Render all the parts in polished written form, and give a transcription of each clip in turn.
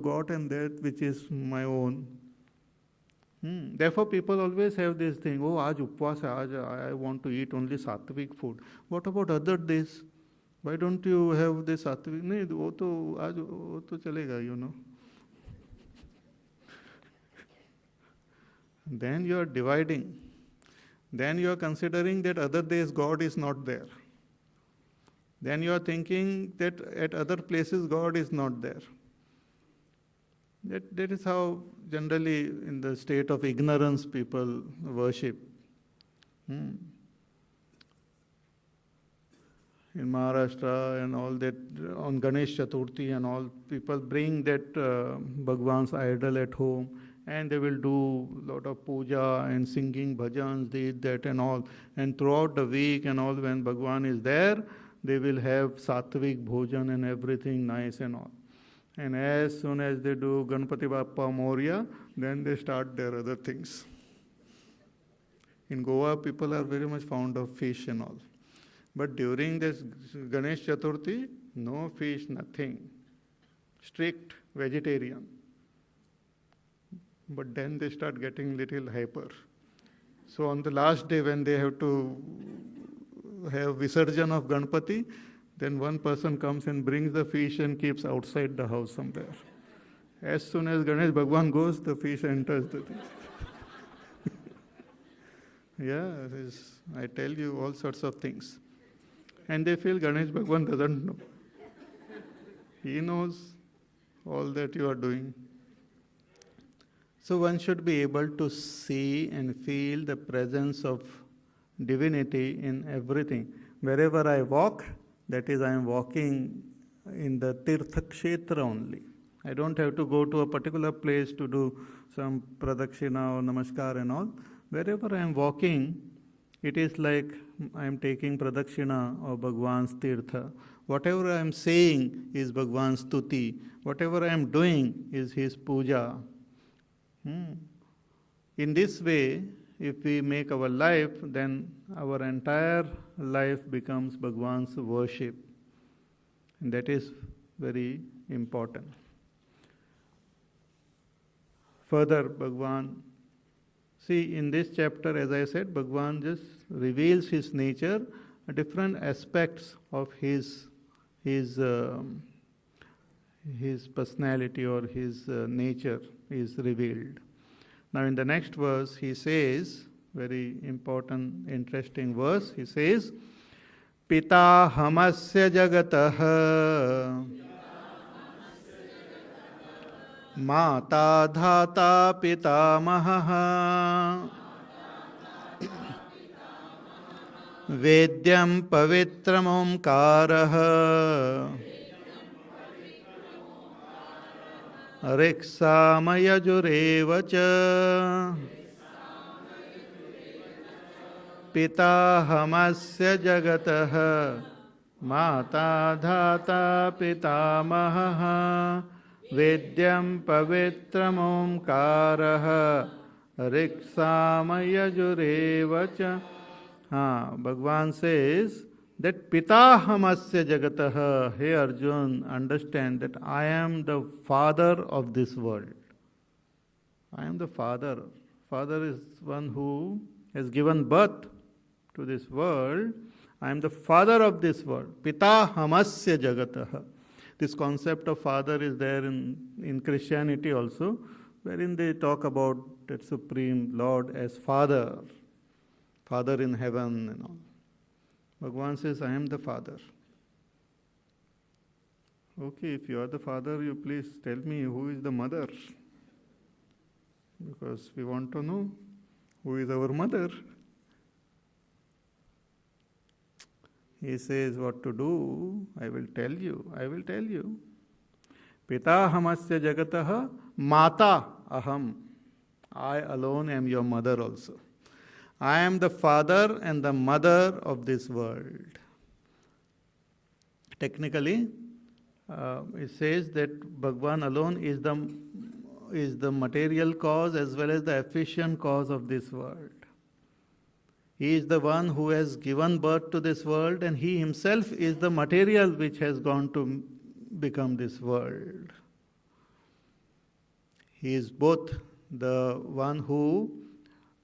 got and that which is my own. Therefore, people always have this thing, oh, aaj upvas hai, aaj I want to eat only sattvic food. What about other days? Why don't you have this sattvic? No, wo to chalega, Then you are dividing. Then you are considering that other days God is not there. Then you are thinking that at other places God is not there. That is how generally in the state of ignorance people worship. In Maharashtra and all that, on Ganesh Chaturthi and all, people bring that Bhagwan's idol at home and they will do a lot of puja and singing bhajans, this, that and all. And throughout the week and all, when Bhagwan is there, they will have sattvic bhojan and everything nice and all. And as soon as they do Ganpati Bappa Moria, then they start their other things. In Goa, people are very much fond of fish and all. But during this Ganesh Chaturthi, no fish, nothing. Strict vegetarian. But then they start getting little hyper. So on the last day when they have to have Visarjan of Ganpati, then one person comes and brings the fish and keeps outside the house somewhere. As soon as Ganesh Bhagwan goes, the fish enters the thing. I tell you all sorts of things. And they feel Ganesh Bhagwan doesn't know. He knows all that you are doing. So one should be able to see and feel the presence of divinity in everything. Wherever I walk, that is, I am walking in the Tirtha Kshetra only. I don't have to go to a particular place to do some pradakshina or namaskar and all. Wherever I am walking, it is like I am taking pradakshina of Bhagwan's Tirtha. Whatever I am saying is Bhagwan's Stuti. Whatever I am doing is his puja. In this way, if we make our life, then our entire life becomes Bhagwan's worship. And that is very important. Further, Bhagwan, see in this chapter, as I said, Bhagwan just reveals his nature, different aspects of his personality or his nature is revealed. Now in the next verse he says, very important, interesting verse, he says, Pita hamasya jagatah Mata dhata pitamaha Vedyam pavitram omkarah Riksamayajureva Pita hamasya jagatah Mata dhata pitamaha Vedyam pavitram omkarah Riksamayajureva Bhagwan says that Pitahamasya Jagatah, hey Arjun, understand that I am the father of this world. I am the father. Father is one who has given birth to this world. I am the father of this world. Pitahamasya Jagatah. This concept of father is there in Christianity also, wherein they talk about that Supreme Lord as Father, Father in heaven and all. Bhagwan says, I am the father. Okay, if you are the father, you please tell me who is the mother. Because we want to know who is our mother. He says what to do. I will tell you. Pita hamasya jagatah mata aham. I alone am your mother also. I am the father and the mother of this world. Technically, it says that Bhagwan alone is the material cause as well as the efficient cause of this world. He is the one who has given birth to this world, and he himself is the material which has gone to become this world. He is both the one who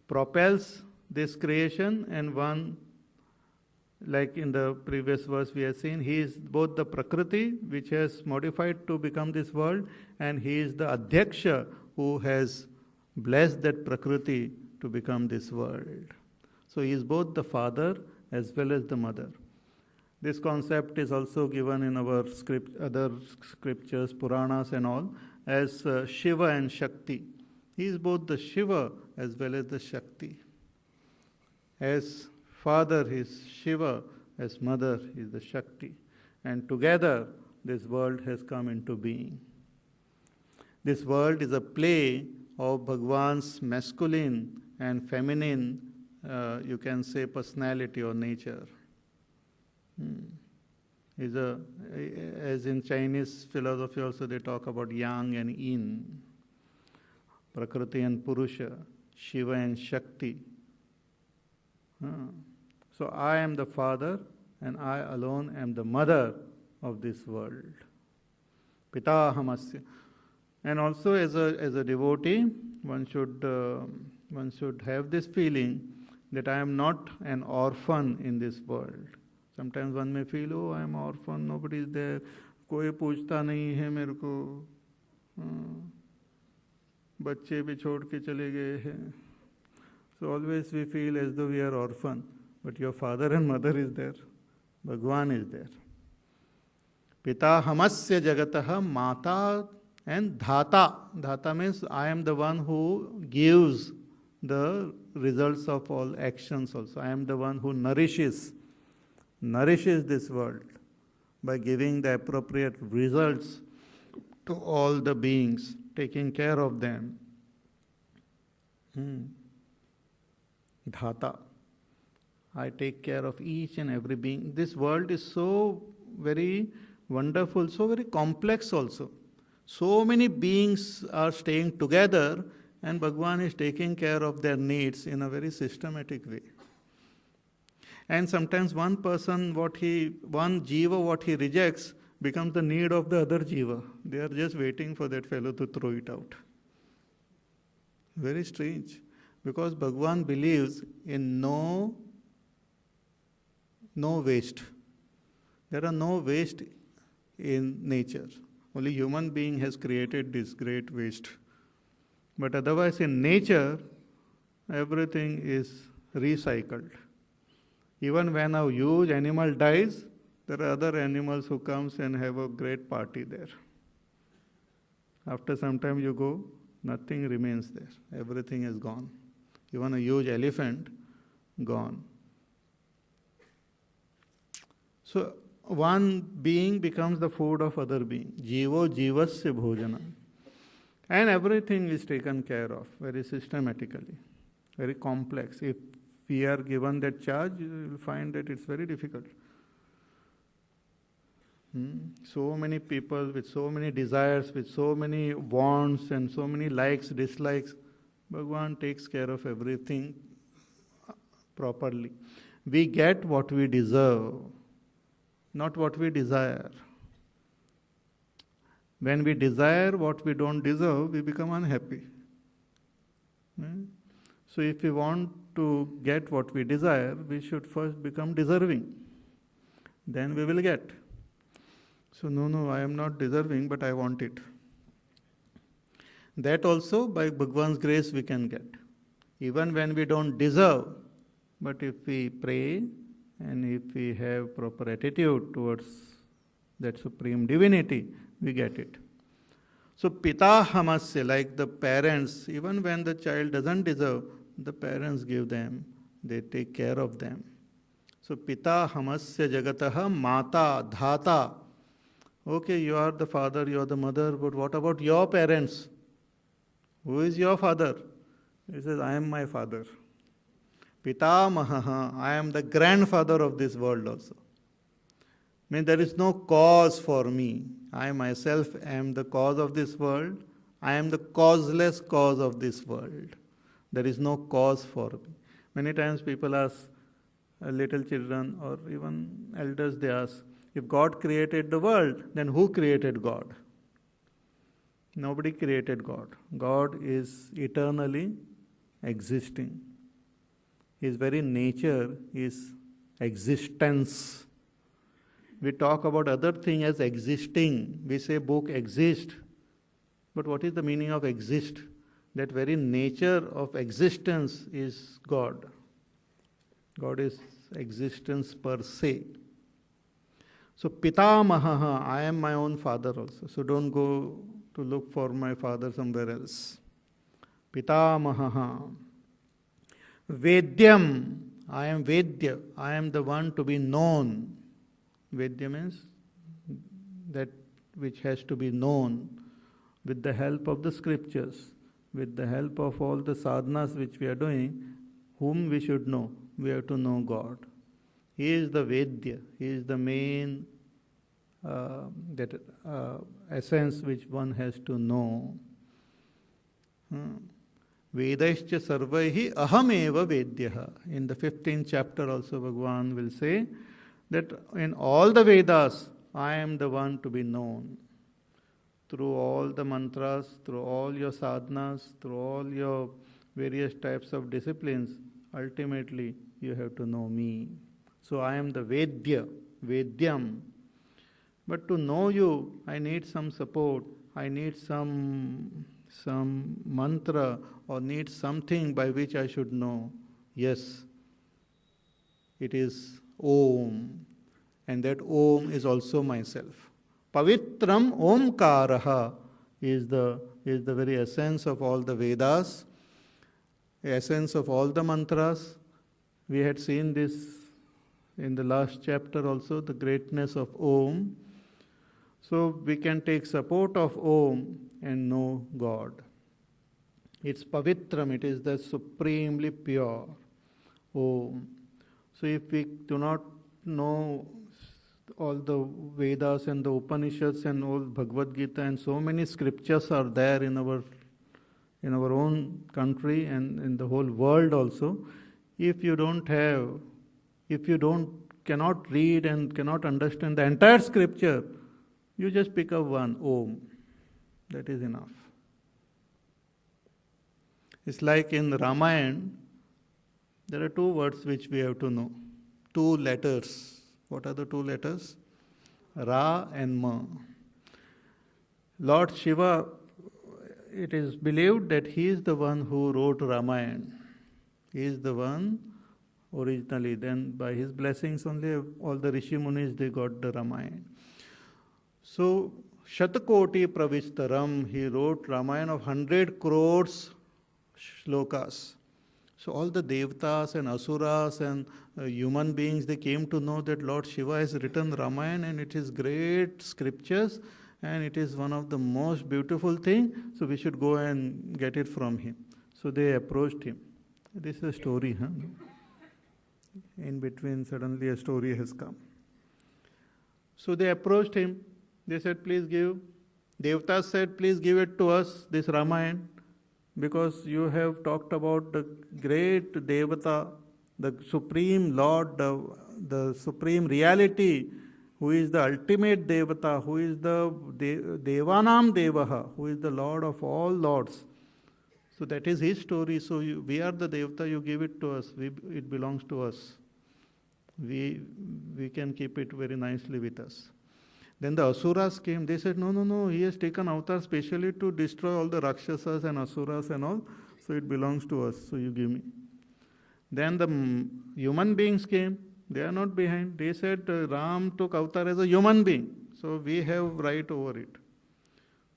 propels this creation and one, like in the previous verse we have seen, he is both the Prakriti which has modified to become this world, and he is the Adhyaksha who has blessed that Prakriti to become this world. So he is both the father as well as the mother. This concept is also given in our other scriptures, Puranas and all, as Shiva and Shakti. He is both the Shiva as well as the Shakti. As father is Shiva, as mother is the Shakti. And together this world has come into being. This world is a play of Bhagwan's masculine and feminine, you can say, personality or nature. As in Chinese philosophy also they talk about yang and yin, Prakriti and Purusha, Shiva and Shakti. So I am the father and I alone am the mother of this world. Pitahamasya. And also as a devotee, one should have this feeling that I am not an orphan in this world. Sometimes one may feel, oh, I am orphan, nobody is there, कोई पूछता नहीं है मेरे को, बच्चे भी छोड़ के चले गए हैं. So always we feel as though we are orphan, but your father and mother is there, Bhagwan is there. Pita hamasya jagataha mata and dhata. Dhata means I am the one who gives the results of all actions also. I am the one who nourishes this world by giving the appropriate results to all the beings, taking care of them. Dhata. I take care of each and every being. This world is so very wonderful, so very complex also. So many beings are staying together and Bhagwan is taking care of their needs in a very systematic way. And sometimes one jiva, what he rejects, becomes the need of the other jiva. They are just waiting for that fellow to throw it out. Very strange. Because Bhagwan believes in no waste. There are no waste in nature. Only human being has created this great waste. But otherwise in nature, everything is recycled. Even when a huge animal dies, there are other animals who comes and have a great party there. After some time you go, nothing remains there. Everything is gone. Even a huge elephant, gone. So one being becomes the food of other being. Jivo jivasya bhojanam. And everything is taken care of very systematically, very complex. If we are given that charge, you will find that it's very difficult. So many people with so many desires, with so many wants and so many likes, dislikes. Bhagwan takes care of everything properly. We get what we deserve, not what we desire. When we desire what we don't deserve, we become unhappy. So if we want to get what we desire, we should first become deserving. Then we will get. So no, I am not deserving, but I want it. That also by Bhagwan's grace we can get. Even when we don't deserve, but if we pray and if we have proper attitude towards that supreme divinity, we get it. So pita hamasya, like the parents, even when the child doesn't deserve, the parents give them, they take care of them. So pita hamasya jagataha mata dhata. Okay, you are the father, you are the mother, but what about your parents? Who is your father? He says, I am my father. Pitamaha, I am the grandfather of this world also. Means there is no cause for me. I myself am the cause of this world. I am the causeless cause of this world. There is no cause for me. Many times people ask, little children or even elders, they ask, if God created the world, then who created God? Nobody created God. God is eternally existing. His very nature is existence. We talk about other thing as existing. We say book exist. But what is the meaning of exist? That very nature of existence is God. God is existence per se. So Pitamaha, I am my own father also. So don't go to look for my father somewhere else. Pitamaha. Vedyam, I am Vedya. I am the one to be known. Vedya means that which has to be known with the help of the scriptures, with the help of all the sadhanas which we are doing. Whom we should know? We have to know God. He is the Vedya. He is the main essence which one has to know. Vedaischa sarvaihi ahameva vedyaha. In the 15th chapter also Bhagavan will say that in all the Vedas, I am the one to be known. Through all the mantras, through all your sadhanas, through all your various types of disciplines, ultimately you have to know me. So I am the Vedya, Vedyam. But to know you, I need some support. I need some mantra or need something by which I should know. Yes, it is Om. And that Om is also myself. Pavitram Omkaraha is the very essence of all the Vedas, the essence of all the mantras. We had seen this in the last chapter also, the greatness of Om. So we can take support of Om and know God. It's Pavitram, it is the supremely pure Om. So if we do not know all the Vedas and the Upanishads and all Bhagavad Gita and so many scriptures are there in our own country and in the whole world also, cannot read and cannot understand the entire scripture, you just pick up one Om. That is enough. It's like in Ramayana, there are two words which we have to know. Two letters. What are the two letters? Ra and Ma. Lord Shiva, it is believed that he is the one who wrote Ramayana. He is the one originally. Then by his blessings only all the Rishi Munis, they got the Ramayana. So, Shatakoti Pravistaram, he wrote Ramayana of 100 crores shlokas. So all the Devatas and Asuras and human beings, they came to know that Lord Shiva has written Ramayana and it is great scriptures and it is one of the most beautiful thing. So we should go and get it from him. So they approached him. This is a story, huh? In between, suddenly a story has come. So they approached him. They said, please give. Devatas said, please give it to us, this Ramayana, because you have talked about the great Devata, the Supreme Lord, the Supreme Reality, who is the ultimate Devata, who is the Devanam Devaha, who is the Lord of all Lords. So that is his story. So we are the Devata, you give it to us. It belongs to us. We can keep it very nicely with us. Then the Asuras came. They said, no, he has taken avatar specially to destroy all the Rakshasas and Asuras and all. So it belongs to us. So you give me. Then the human beings came. They are not behind. They said, Ram took avatar as a human being. So we have right over it.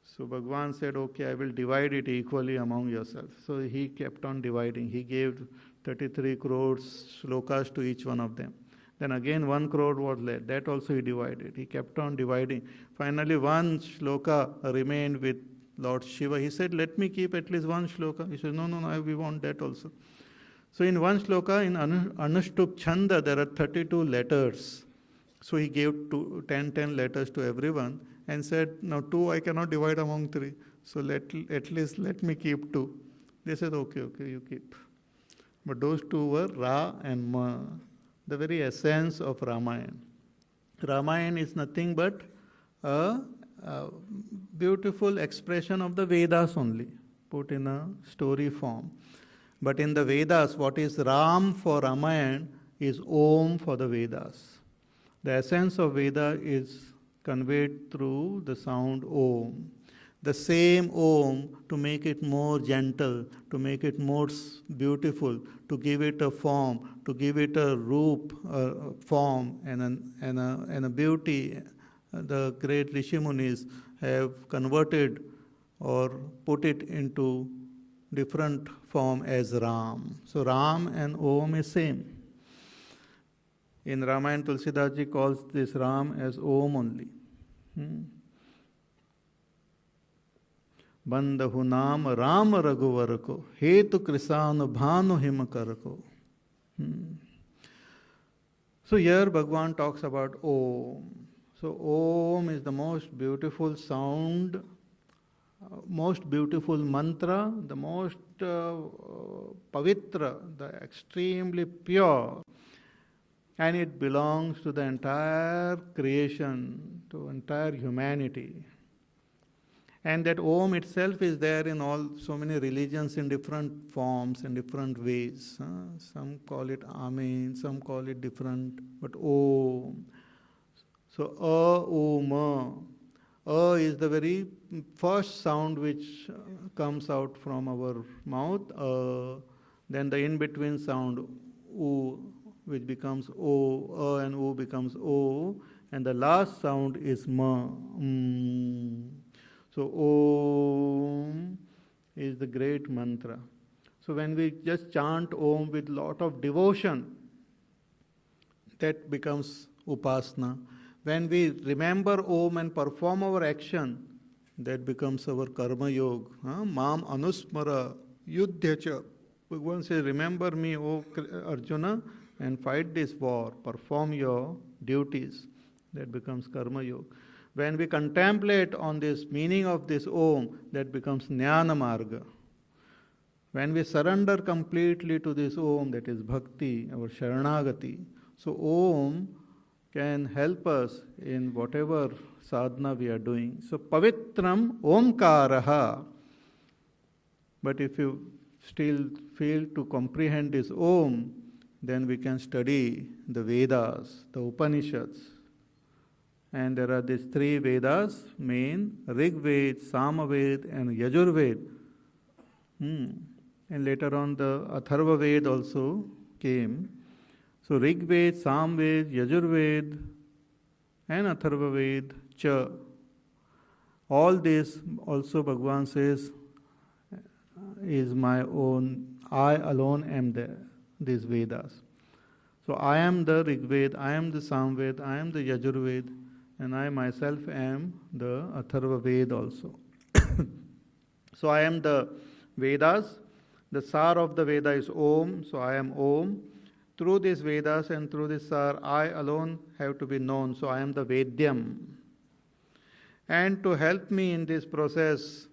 So Bhagavan said, okay, I will divide it equally among yourselves. So he kept on dividing. He gave 33 crores shlokas to each one of them. Then again 1 crore was left. That also he divided. He kept on dividing. Finally 1 shloka remained with Lord Shiva. He said, let me keep at least 1 shloka. He said, no, we want that also. So in 1 shloka, in Anushtup Chanda, there are 32 letters. So he gave 10 letters to everyone and said, now 2 I cannot divide among 3. So at least let me keep 2. They said, okay, you keep. But those 2 were Ra and Ma, the very essence of Ramayana. Ramayana is nothing but a uh, beautiful expression of the Vedas only, put in a story form. But in the Vedas, what is Ram for Ramayana is Om for the Vedas. The essence of Veda is conveyed through the sound Om. The same Om, to make it more gentle, to make it more beautiful, to give it a form, to give it a roop, form, and a beauty, the great Rishi Munis have converted or put it into different form as Ram. So Ram and Om is same. In Ramayana, Tulsidas ji calls this Ram as Om only. Bandhu naam Ram Raghuvar ko, hetu krisan bhanu himakar ko. So here Bhagavan talks about Om. So Om is the most beautiful sound, most beautiful mantra, the most pavitra, the extremely pure. And it belongs to the entire creation, to entire humanity. And that Om itself is there in so many religions in different forms, in different ways. Some call it Amen, some call it different, but Om. So Om. Is the very first sound which comes out from our mouth. Then the in-between sound U, which becomes O, and O becomes O, and the last sound is Ma. So Om is the great mantra. So when we just chant Om with lot of devotion, that becomes Upasana. When we remember Om and perform our action, that becomes our Karma Yoga. Mam Anusmara Yudhyacha. Bhagavan says, remember me, O Arjuna, and fight this war, perform your duties. That becomes Karma Yoga. When we contemplate on this meaning of this Om, that becomes Jnana Marga. When we surrender completely to this Om, that is Bhakti, our Sharanagati. So Om can help us in whatever sadhana we are doing. So Pavitram Omkaraha. But if you still fail to comprehend this Om, then we can study the Vedas, the Upanishads. And there are these three Vedas, main, Rig Ved, Samaved and Yajurved. And later on the Atharva Ved also came. So Rig Ved, Samved, Yajurved and Atharva Ved, Cha. All this also Bhagavan says is my own, I alone am these Vedas. So I am the Rig Ved, I am the Samved, I am the Yajurved, and I myself am the Atharva Ved also. So I am the Vedas. The Sar of the Veda is Om, so I am Om. Through these Vedas and through this Sar, I alone have to be known, so I am the Vedyam. And to help me in this process,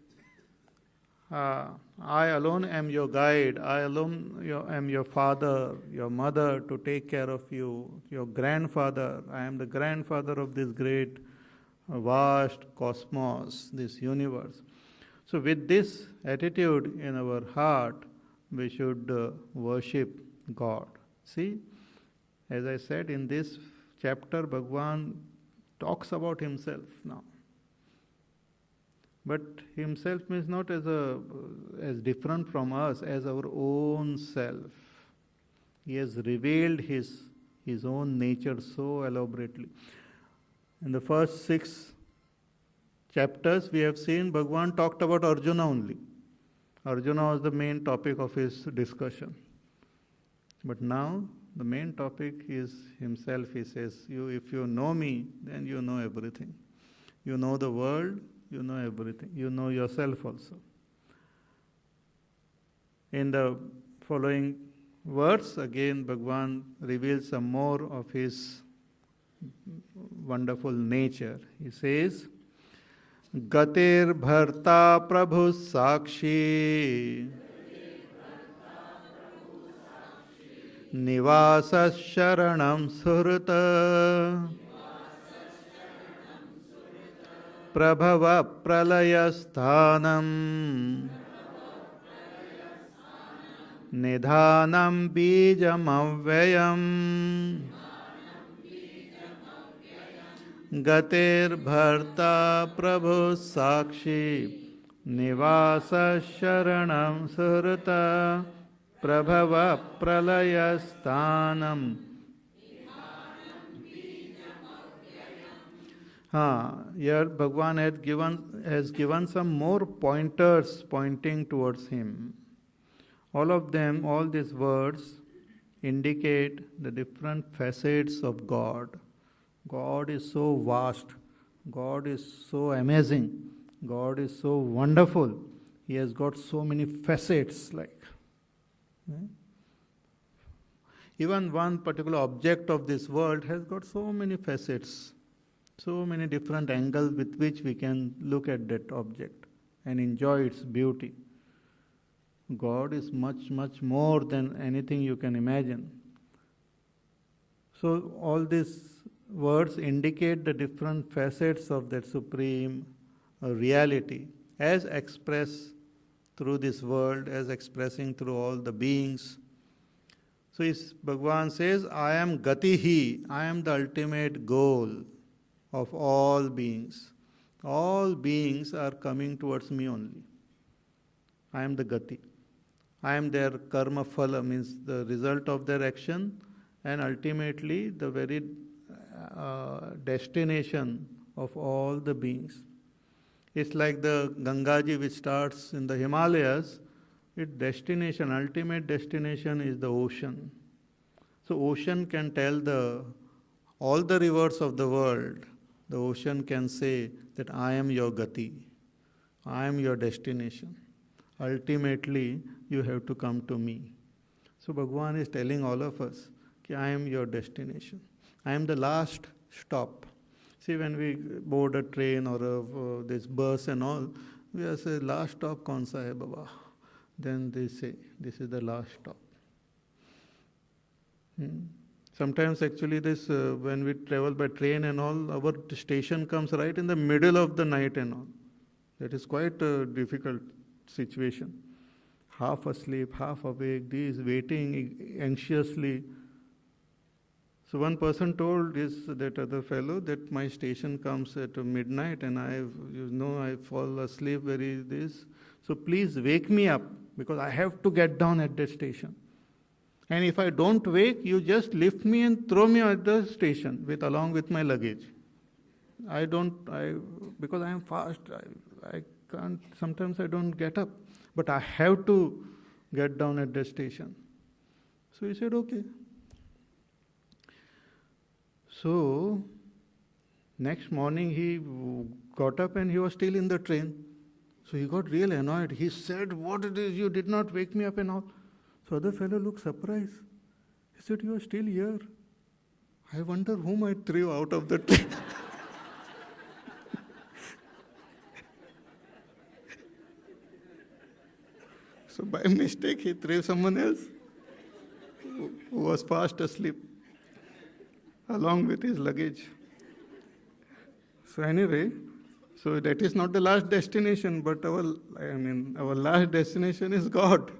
I alone am your guide, I alone am your father, your mother to take care of you, your grandfather. I am the grandfather of this great, vast cosmos, this universe. So with this attitude in our heart, we should worship God. See, as I said, in this chapter, Bhagavan talks about himself now. But himself means not as different from us, as our own self. He has revealed his own nature so elaborately. In the first 6 chapters, we have seen Bhagavan talked about Arjuna only. Arjuna was the main topic of his discussion. But now, the main topic is himself. He says, if you know me, then you know everything. You know the world, you know everything. You know yourself also. In the following words, again, Bhagavan reveals some more of his wonderful nature. He says, Gatir Bharta Prabhu Sakshi Nivasas Sharanam Surata Prabhava pralaya sthanam Nidhanam bijam avyayam Gatir bharta prabhu sakshi Nivasa sharanam surata Prabhava pralaya sthanam. Here Bhagwan has given some more pointers pointing towards him. All of them, all these words indicate the different facets of God. God is so vast. God is so amazing. God is so wonderful. He has got so many facets like. Even one particular object of this world has got so many facets. So many different angles with which we can look at that object and enjoy its beauty. God is much, much more than anything you can imagine. So all these words indicate the different facets of that supreme reality as expressed through this world, as expressing through all the beings. So Bhagavan says, I am Gatihi, I am the ultimate goal of all beings. All beings are coming towards me only. I am the Gati. I am their karma phala, means the result of their action, and ultimately the very destination of all the beings. It's like the Gangaji which starts in the Himalayas. Its destination, ultimate destination is the ocean. So ocean can tell all the rivers of the world. The ocean can say that I am your Gati, I am your destination. Ultimately, you have to come to me. So Bhagavan is telling all of us, I am your destination. I am the last stop. See, when we board a train or this bus and all, we are say, last stop kaun sa hai Baba? Then they say, this is the last stop. Sometimes actually this, when we travel by train and all, our station comes right in the middle of the night and all. That is quite a difficult situation. Half asleep, half awake, these waiting anxiously. So one person told that other fellow that my station comes at midnight and I fall asleep very this. So please wake me up because I have to get down at that station. And if I don't wake, you just lift me and throw me at the station along with my luggage. Because I am fast, I can't, sometimes I don't get up. But I have to get down at the station. So he said, okay. So, next morning he got up and he was still in the train. So he got really annoyed. He said, what it is, you did not wake me up and all. So other fellow looked surprised. He said, you are still here. I wonder whom I threw out of the train. So by mistake he threw someone else who was fast asleep along with his luggage. So anyway, so that is not the last destination, but our last destination is God.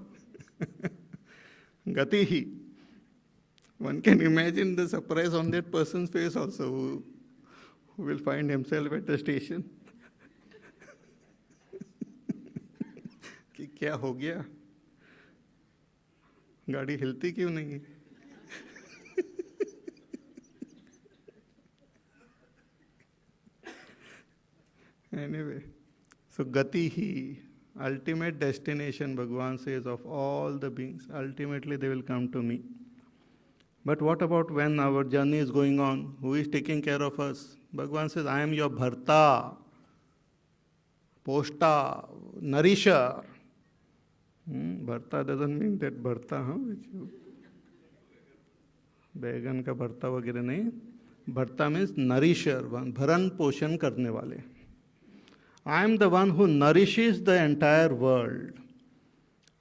Gatihi. One can imagine the surprise on that person's face also, who will find himself at the station. कि क्या हो गया? गाड़ी हिलती क्यों नहीं? Anyway, so Gatihi, ultimate destination, Bhagavan says, of all the beings, ultimately they will come to me. But what about when our journey is going on? Who is taking care of us? Bhagavan says, I am your Bharta, Poshta, Nourisher. Bharta doesn't mean that Bharta, which you... बैगन का भरता वगैरह नहीं. Bharta means nourisher, भरण पोषण करने वाले. I am the one who nourishes the entire world.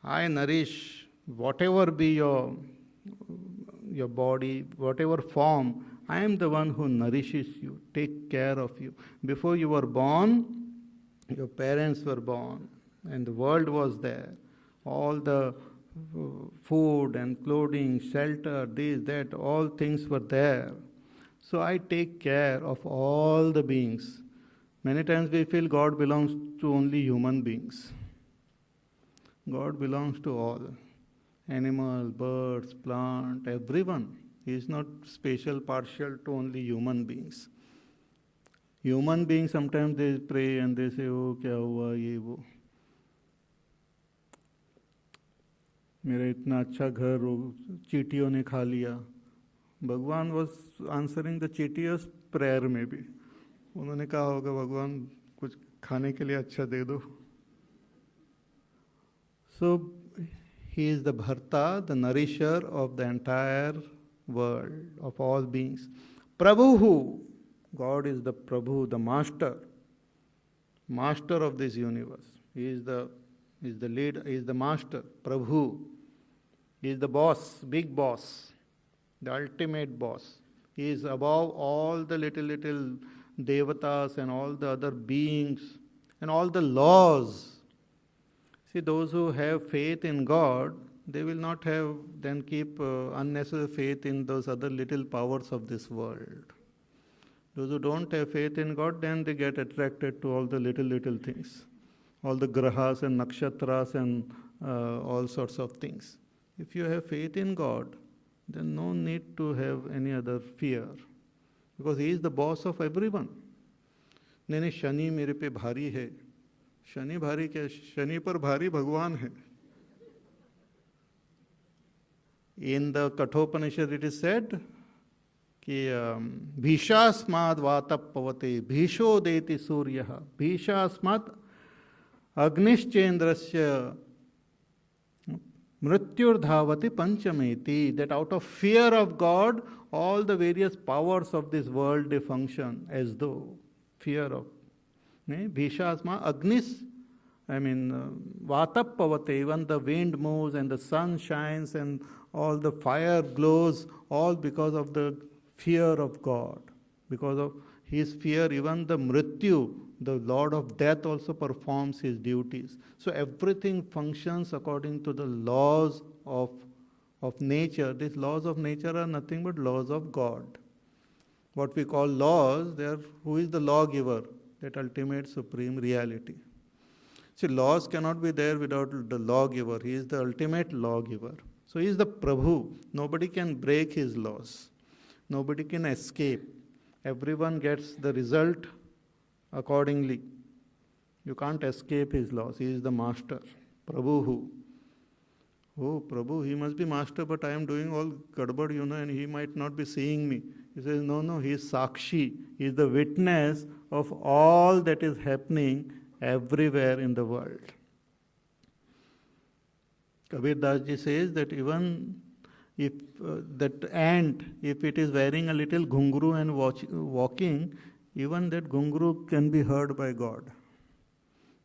I nourish whatever be your body, whatever form, I am the one who nourishes you, take care of you. Before you were born, your parents were born, and the world was there. All the food and clothing, shelter, this, that, all things were there. So I take care of all the beings. Many times we feel God belongs to only human beings. God belongs to all. Animal, birds, plant, everyone. He is not special, partial to only human beings. Human beings, sometimes they pray and they say, oh, kya hua, ye wo. मेरा इतना अच्छा घर चींटियों ने खा लिया. भगवान was answering the cheetah's prayer में भी. उन्होंने कहा होगा भगवान कुछ खाने के लिए अच्छा दे दो. So he is the Bharta, the nourisher of the entire world, of all beings. Prabhu, God is the Prabhu, the master of this universe. He is the leader, he is the master, Prabhu. He is the boss, big boss, the ultimate boss. He is above all the little devatas and all the other beings and all the laws. See, those who have faith in God, they will not have then keep unnecessary faith in those other little powers of this world. Those who don't have faith in God, then they get attracted to all the little things, all the grahas and nakshatras and all sorts of things. If you have faith in God, then no need to have any other fear, because He is the boss of everyone. नहीं शनि मेरे पे भारी है. शनि भारी क्या? शनि पर भारी भगवान है. In the Kathopanishad it is said कि भीषास्माद् वातः पवते भीषो देति सूर्यः भीषास्मात् अग्निश्चेन्द्रस्य मृत्युर्धावति पंचमेति. That out of fear of God, all the various powers of this world, they function as though fear of. Bhishasma agnis, vatap pavate, even the wind moves and the sun shines and all the fire glows, all because of the fear of God. Because of His fear, even the mrityu, the Lord of death, also performs his duties. So everything functions according to the laws of nature. These laws of nature are nothing but laws of God. What we call laws, who is the lawgiver? That ultimate supreme reality. See, laws cannot be there without the lawgiver. He is the ultimate lawgiver. So he is the Prabhu. Nobody can break his laws. Nobody can escape. Everyone gets the result accordingly. You can't escape his laws. He is the master. Prabhu who? Oh, Prabhu, he must be master, but I am doing all gadbad, and he might not be seeing me. He says, no, he is Sakshi. He is the witness of all that is happening everywhere in the world. Kabir Das ji says that even if that ant, if it is wearing a little ghungru and walking, even that ghungru can be heard by God.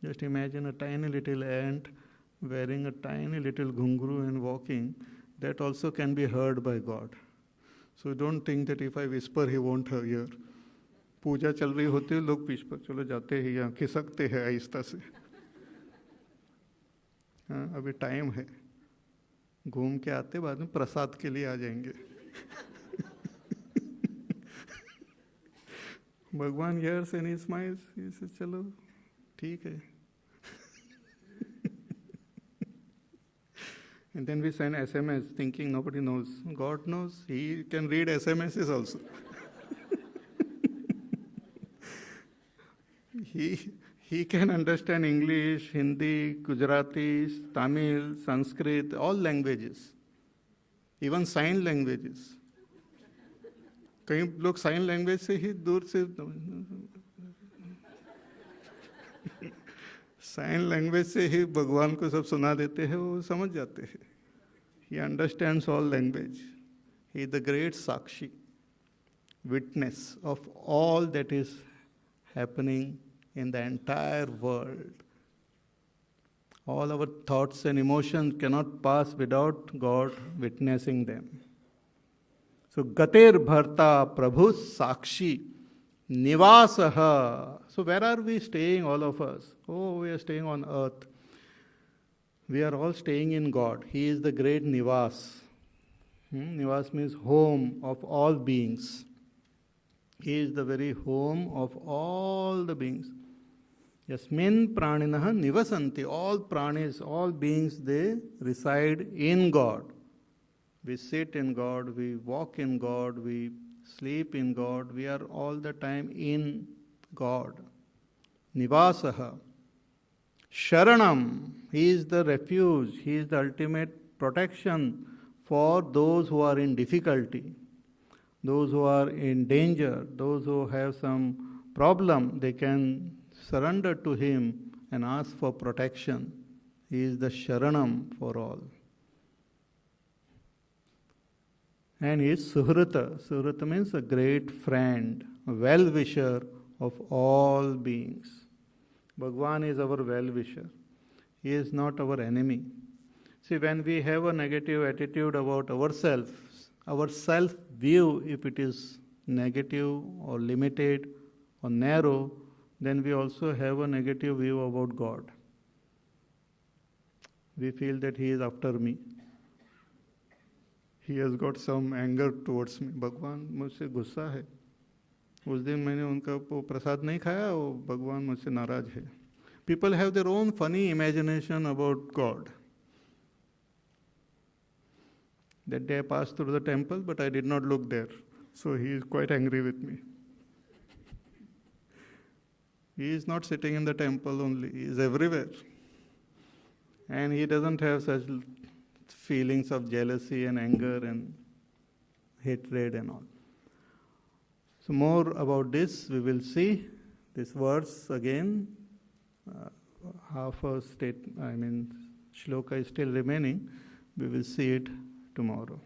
Just imagine a tiny little ant wearing a tiny little ghungru and walking. That also can be heard by God. So don't think that if I whisper, He won't hear. पूजा चल रही होती है, लोग पीछे पर चलो जाते हैं यहाँ खिसकते हैं आहिस्ता से. हाँ, अभी टाइम है, घूम के आते बाद में प्रसाद के लिए आ जाएंगे. भगवान hears and He smiles. He says, चलो ठीक है. And then we send SMS thinking nobody knows. God knows. He can read SMSs also. He can understand English, Hindi, Gujarati, Tamil, Sanskrit, all languages. Even sign languages. कई लोग sign language से ही दूर से sign language से ही भगवान को सब सुना देते हैं, वो समझ जाते हैं. He understands all language. He is the great Sakshi, witness of all that is happening in the entire world. All our thoughts and emotions cannot pass without God witnessing them. So Gater Bharta Prabhu Sakshi Nivasaha. So where are we staying, all of us? Oh, we are staying on earth. We are all staying in God. He is the great Nivas. Nivas means home of all beings. He is the very home of all the beings. Yasmin praninaha nivasanti. All pranis, all beings, they reside in God. We sit in God, we walk in God, we sleep in God. We are all the time in God. Nivasaha. Sharanam. He is the refuge. He is the ultimate protection for those who are in difficulty, those who are in danger, those who have some problem. They can surrender to Him and ask for protection. He is the Sharanam for all. And He is Suhrata. Suhrata means a great friend, a well-wisher of all beings. Bhagwan is our well-wisher. He is not our enemy. See, when we have a negative attitude about ourselves, our self-view, if it is negative or limited or narrow, then we also have a negative view about God. We feel that He is after me. He has got some anger towards me. भगवान मुझसे गुस्सा है. उस दिन मैंने उनका वो प्रसाद नहीं खाया, वो भगवान मुझसे नाराज है. People have their own funny imagination about God. That day I passed through the temple, but I did not look there. So he is quite angry with me. He is not sitting in the temple only, he is everywhere. And he doesn't have such feelings of jealousy and anger and hatred and all. So more about this we will see. This verse again, half a shloka is still remaining. We will see it tomorrow.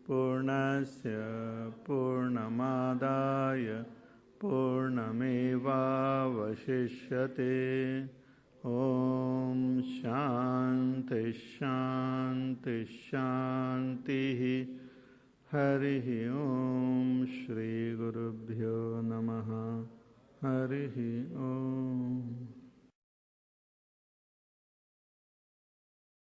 Purnasya Purnamadaya Purnamevavashishyate. Om Shanti Shanti Shanti. Harihi Om Shri Gurubhyo Namaha. Harihi Om.